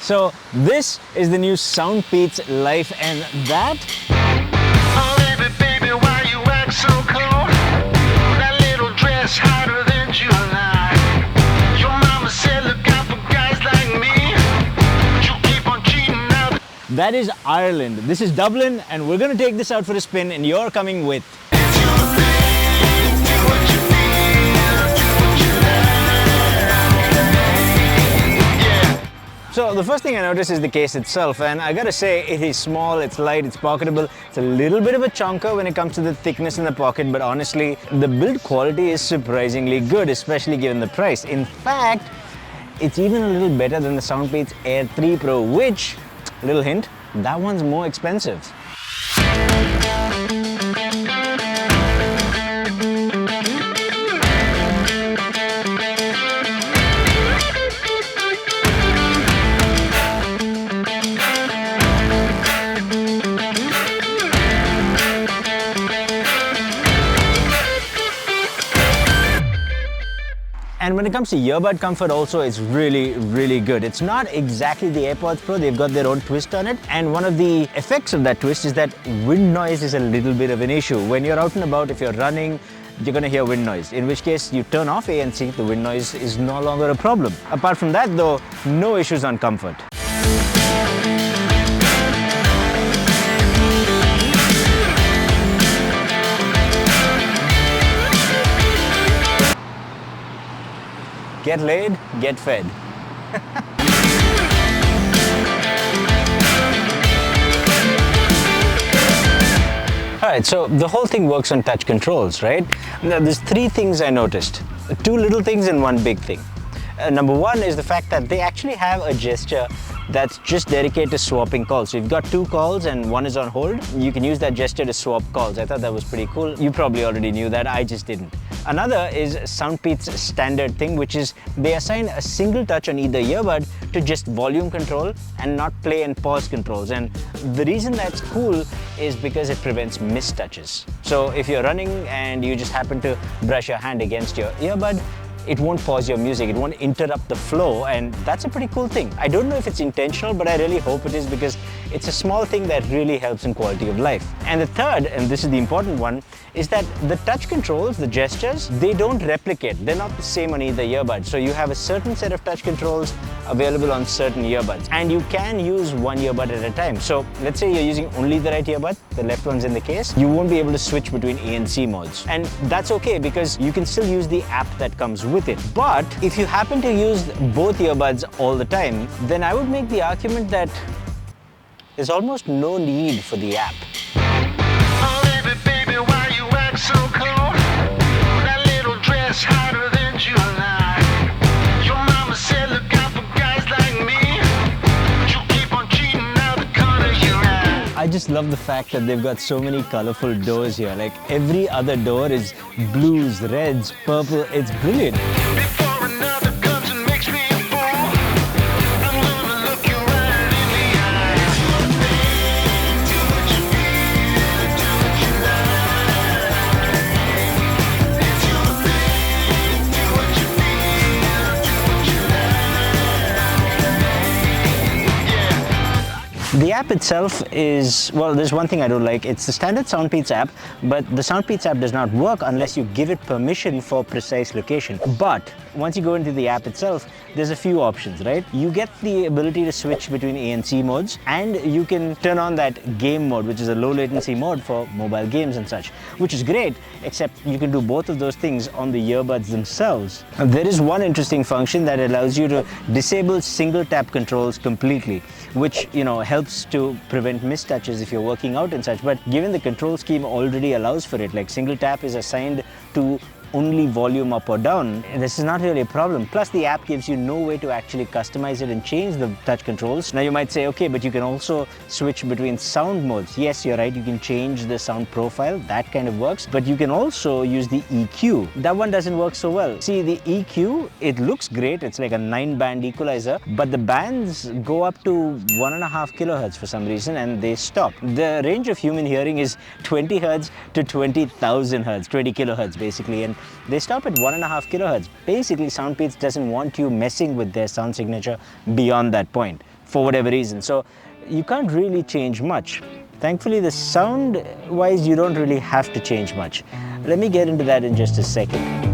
So this is the new SoundPeats Life, and that... Oh, baby, why you act so cold? That little dress hotter than July. Your mama said look out for guys like me, but you keep on cheating now. That is Ireland. This is Dublin, and we're gonna take this out for a spin, and you're coming with. So the first thing I noticed is the case itself, and I gotta say it is small, it's light, it's pocketable. It's a little bit of a chunker when it comes to the thickness in the pocket, but honestly, the build quality is surprisingly good, especially given the price. In fact, it's even a little better than the SoundPeats Air 3 Pro, which, little hint, that one's more expensive. And when it comes to earbud comfort also, it's really, really good. It's not exactly the AirPods Pro, they've got their own twist on it. And one of the effects of that twist is that wind noise is a little bit of an issue. When you're out and about, if you're running, you're gonna hear wind noise. In which case, you turn off ANC, the wind noise is no longer a problem. Apart from that though, no issues on comfort. Get laid, get fed. Alright, so the whole thing works on touch controls, right? Now, there's three things I noticed. Two little things and one big thing. Number one is the fact that they actually have a gesture that's just dedicated to swapping calls. So you've got two calls and one is on hold. You can use that gesture to swap calls. I thought that was pretty cool. You probably already knew that, I just didn't. Another is SoundPeats' standard thing, which is they assign a single touch on either earbud to just volume control and not play and pause controls. And the reason that's cool is because it prevents missed touches. So if you're running and you just happen to brush your hand against your earbud, it won't pause your music, it won't interrupt the flow, and that's a pretty cool thing. I don't know if it's intentional, but I really hope it is, because it's a small thing that really helps in quality of life. And the third, and this is the important one, is that the touch controls, the gestures, they don't replicate. They're not the same on either earbud. So you have a certain set of touch controls available on certain earbuds, and you can use one earbud at a time. So let's say you're using only the right earbud, the left one's in the case, you won't be able to switch between ANC modes. And that's okay, because you can still use the app that comes with it. But if you happen to use both earbuds all the time, then I would make the argument that there's almost no need for the app. Oh, baby, why you act so cold? That little dress hotter than July. Your mama said look out for guys like me, but you keep on cheating out the corner of your eye. I just love the fact that they've got so many colorful doors here. Like every other door is blues, reds, purple. It's brilliant. Before another comes and makes me a fool, I'm gonna look you right in the eye. Do what you feel, do what you like. It's your thing, do what you feel, do what you like. Yeah. The app itself is, well, there's one thing I don't like. It's the standard SoundPeats app, but the SoundPeats app does not work unless you give it permission for precise location. But once you go into the app itself, there's a few options, right? You get the ability to switch between ANC modes, and you can turn on that game mode, which is a low latency mode for mobile games and such, which is great, except you can do both of those things on the earbuds themselves. There is one interesting function that allows you to disable single tap controls completely, which, you know, helps to prevent mistouches if you're working out and such. But given the control scheme already allows for it, like single tap is assigned to only volume up or down, this is not really a problem. Plus the app gives you no way to actually customize it and change the touch controls. Now you might say, okay, but you can also switch between sound modes. Yes, you're right, you can change the sound profile, that kind of works, but you can also use the EQ. That one doesn't work so well. See, the EQ, it looks great, it's like a 9-band equalizer, but the bands go up to 1.5 kilohertz for some reason, and they stop. The range of human hearing is 20 hertz to 20,000 hertz, 20 kilohertz basically, and they stop at 1.5 kilohertz. Basically, SoundPeats doesn't want you messing with their sound signature beyond that point. for whatever reason. So you can't really change much. Thankfully, the sound-wise, you don't really have to change much. Let me get into that in just a second.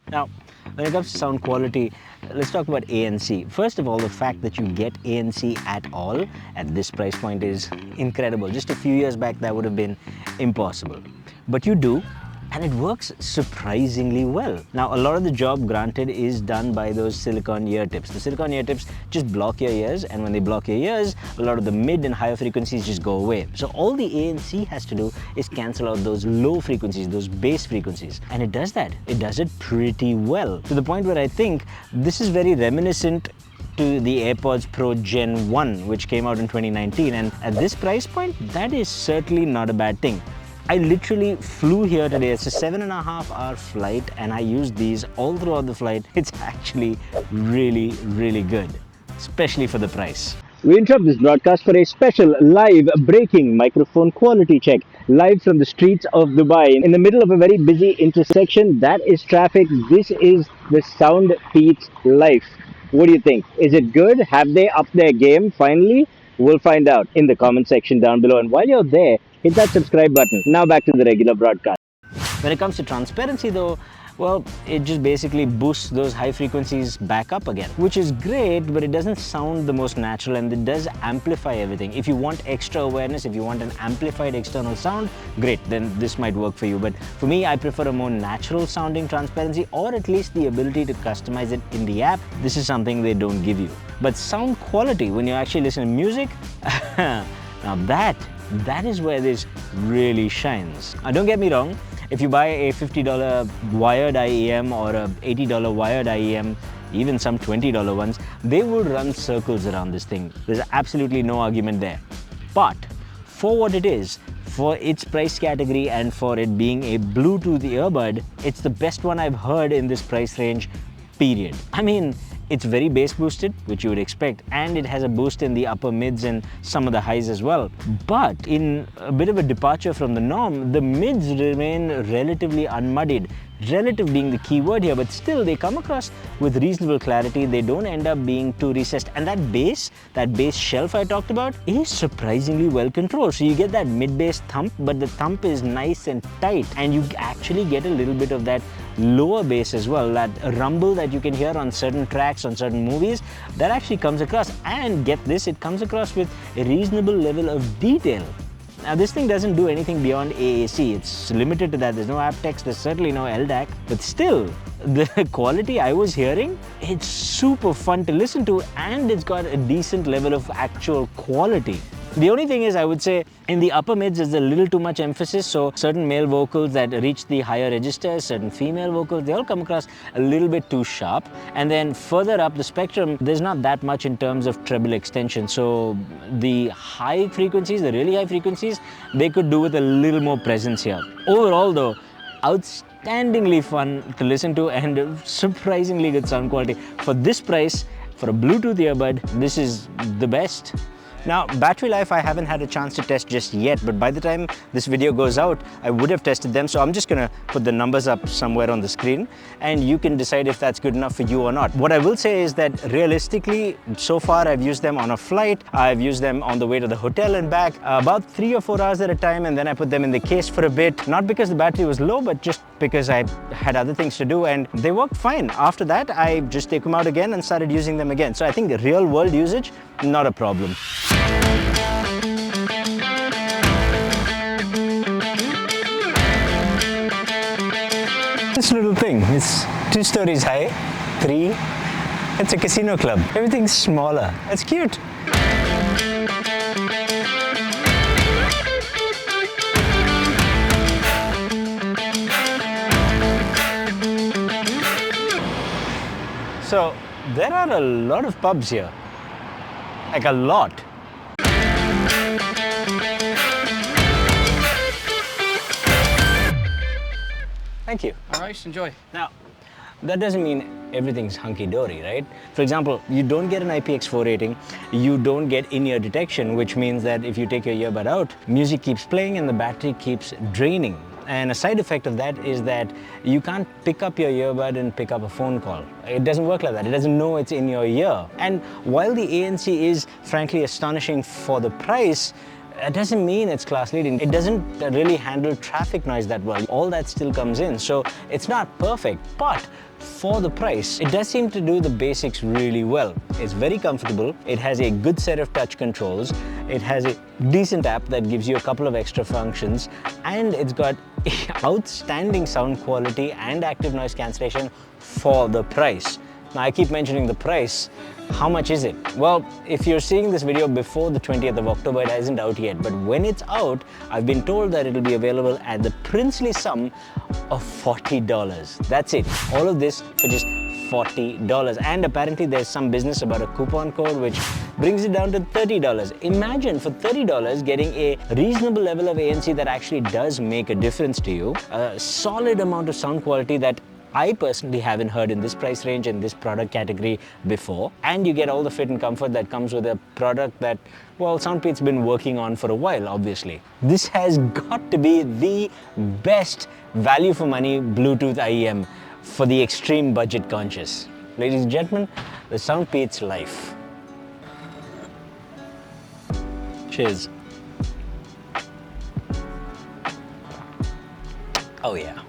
Now, when it comes to sound quality, let's talk about ANC. First of all, the fact that you get ANC at all at this price point is incredible. Just a few years back, that would have been impossible. But you do, and it works surprisingly well. Now, a lot of the job, granted, is done by those silicone ear tips. The silicone ear tips just block your ears, and when they block your ears, a lot of the mid and higher frequencies just go away. So all the ANC has to do is cancel out those low frequencies, those bass frequencies. And it does that. It does it pretty well, to the point where I think this is very reminiscent to the AirPods Pro Gen 1, which came out in 2019. And at this price point, that is certainly not a bad thing. I literally flew here today. It's a 7.5-hour flight, and I used these all throughout the flight. It's actually really, really good, especially for the price. We interrupt this broadcast for a special live breaking microphone quality check, live from the streets of Dubai. In the middle of a very busy intersection, that is traffic. This is the SoundPeats Life. What do you think? Is it good? Have they upped their game finally? We'll find out in the comment section down below. And while you're there, hit that subscribe button. Now back to the regular broadcast. When it comes to transparency though, well, it just basically boosts those high frequencies back up again, which is great, but it doesn't sound the most natural, and it does amplify everything. If you want extra awareness, if you want an amplified external sound, great, then this might work for you. But for me, I prefer a more natural sounding transparency, or at least the ability to customize it in the app. This is something they don't give you. But sound quality, when you actually listen to music, now that is where this really shines. Now, don't get me wrong, if you buy a $50 wired IEM or a $80 wired IEM, even some $20 ones, they would run circles around this thing. There's absolutely no argument there. But for what it is, for its price category and for it being a Bluetooth earbud, it's the best one I've heard in this price range, period. I mean, it's very bass boosted, which you would expect, and it has a boost in the upper mids and some of the highs as well. But in a bit of a departure from the norm, the mids remain relatively unmuddied. Relative being the key word here, but still they come across with reasonable clarity. They don't end up being too recessed. And that bass shelf I talked about is surprisingly well controlled. So you get that mid-bass thump, but the thump is nice and tight, and you actually get a little bit of that lower bass as well, that rumble that you can hear on certain tracks, on certain movies, that actually comes across. And get this, it comes across with a reasonable level of detail. Now, this thing doesn't do anything beyond AAC. It's limited to that. There's no aptX, there's certainly no LDAC. But still, the quality I was hearing, it's super fun to listen to, and it's got a decent level of actual quality. The only thing is, I would say, in the upper mids, there's a little too much emphasis. So certain male vocals that reach the higher registers, certain female vocals, they all come across a little bit too sharp. And then further up the spectrum, there's not that much in terms of treble extension. So the high frequencies, the really high frequencies, they could do with a little more presence here. Overall though, outstandingly fun to listen to and surprisingly good sound quality. For this price, for a Bluetooth earbud, this is the best. Now, battery life I haven't had a chance to test just yet, but by the time this video goes out, I would have tested them. So I'm just gonna put the numbers up somewhere on the screen, and you can decide if that's good enough for you or not. What I will say is that realistically, so far I've used them on a flight, I've used them on the way to the hotel and back, about 3 or 4 hours at a time, and then I put them in the case for a bit, not because the battery was low, but just because I had other things to do, and they worked fine. After that, I just take them out again and started using them again. So I think the real world usage, not a problem. This little thing, it's 2 stories high, 3. It's a casino club. Everything's smaller. It's cute. So there are a lot of pubs here, like a lot. Thank you. All right, enjoy. Now, that doesn't mean everything's hunky-dory, right? For example, you don't get an IPX4 rating, you don't get in-ear detection, which means that if you take your earbud out, music keeps playing and the battery keeps draining. And a side effect of that is that you can't pick up your earbud and pick up a phone call. It doesn't work like that. It doesn't know it's in your ear. And while the ANC is frankly astonishing for the price, it doesn't mean it's class leading. It doesn't really handle traffic noise that well. All that still comes in. So it's not perfect, but for the price, it does seem to do the basics really well. It's very comfortable. It has a good set of touch controls. It has a decent app that gives you a couple of extra functions, and it's got outstanding sound quality and active noise cancellation for the price. Now, I keep mentioning the price. How much is it? Well, if you're seeing this video before the 20th of October, it isn't out yet. But when it's out, I've been told that it'll be available at the princely sum of $40. That's it. All of this for just $40. And apparently there's some business about a coupon code which brings it down to $30. Imagine for $30 getting a reasonable level of ANC that actually does make a difference to you. A solid amount of sound quality that I personally haven't heard in this price range in this product category before. And you get all the fit and comfort that comes with a product that, well, SoundPeats been working on for a while, obviously. This has got to be the best value for money Bluetooth IEM for the extreme budget conscious. Ladies and gentlemen, the SoundPeats Life. Cheers. Oh yeah.